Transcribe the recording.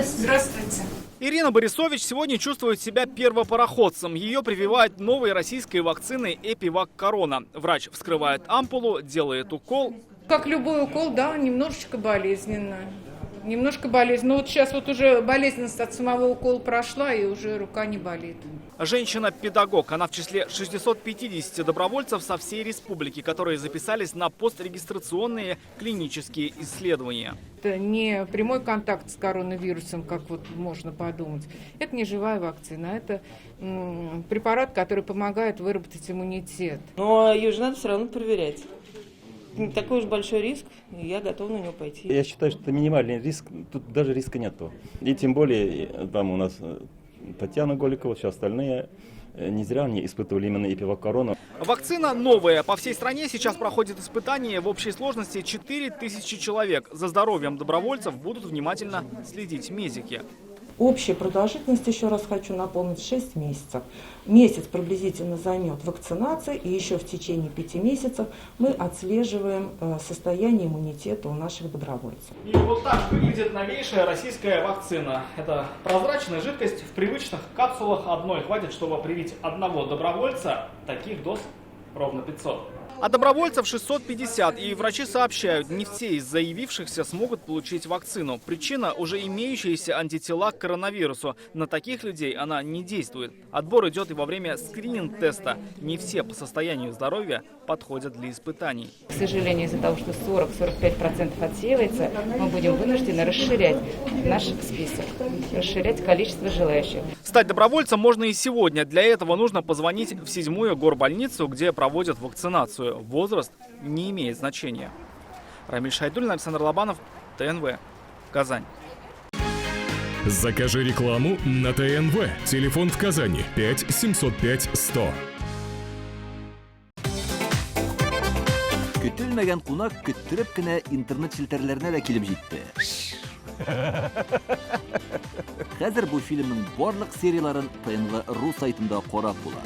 Здравствуйте. Ирина Борисович сегодня чувствует себя первопароходцем. Ее прививают новой российской вакциной Эпивак Корона. Врач вскрывает ампулу, делает укол. Как любой укол, да, немножечко болезненно. Немножко болезненно. Но вот сейчас вот уже болезненность от самого укола прошла, и уже рука не болит. Женщина-педагог. Она в числе 650 добровольцев со всей республики, которые записались на пострегистрационные клинические исследования. Это не прямой контакт с коронавирусом, как вот можно подумать. Это не живая вакцина, это препарат, который помогает выработать иммунитет. Но ее же надо все равно проверять. Не такой уж большой риск, и я готова на него пойти. Я считаю, что это минимальный риск, тут даже риска нету. И тем более, там у нас Татьяна Голикова, все остальные, не зря они испытывали именно Эпивак Корону. Вакцина новая. По всей стране сейчас проходит испытание в общей сложности 4000 человек. За здоровьем добровольцев будут внимательно следить медики. Общая продолжительность, еще раз хочу напомнить, 6 месяцев. Месяц приблизительно займет вакцинация, и еще в течение 5 месяцев мы отслеживаем состояние иммунитета у наших добровольцев. И вот так выглядит новейшая российская вакцина. Это прозрачная жидкость в привычных капсулах. Одной хватит, чтобы привить одного добровольца. Таких доз ровно 500. А добровольцев 650, и врачи сообщают, не все из заявившихся смогут получить вакцину. Причина – уже имеющиеся антитела к коронавирусу. На таких людей она не действует. Отбор идет и во время скрининг-теста. Не все по состоянию здоровья подходят для испытаний. К сожалению, из-за того, что 40-45% отсеивается, мы будем вынуждены расширять наш список, расширять количество желающих. Стать добровольцем можно и сегодня. Для этого нужно позвонить в 7-ю горбольницу, где проводят вакцинацию. Возраст не имеет значения. Рамиль Шайдуллин, Александр Лобанов, ТНВ, Казань. Закажи рекламу на ТНВ. Телефон в Казани 5 705 100. Көтелмәгән кунак көттөреп кенә интернет челтәрләренә дә килеп җитте. Хәзер бу фильмның барлык серияларын ТНВ.ру сайтында карап була.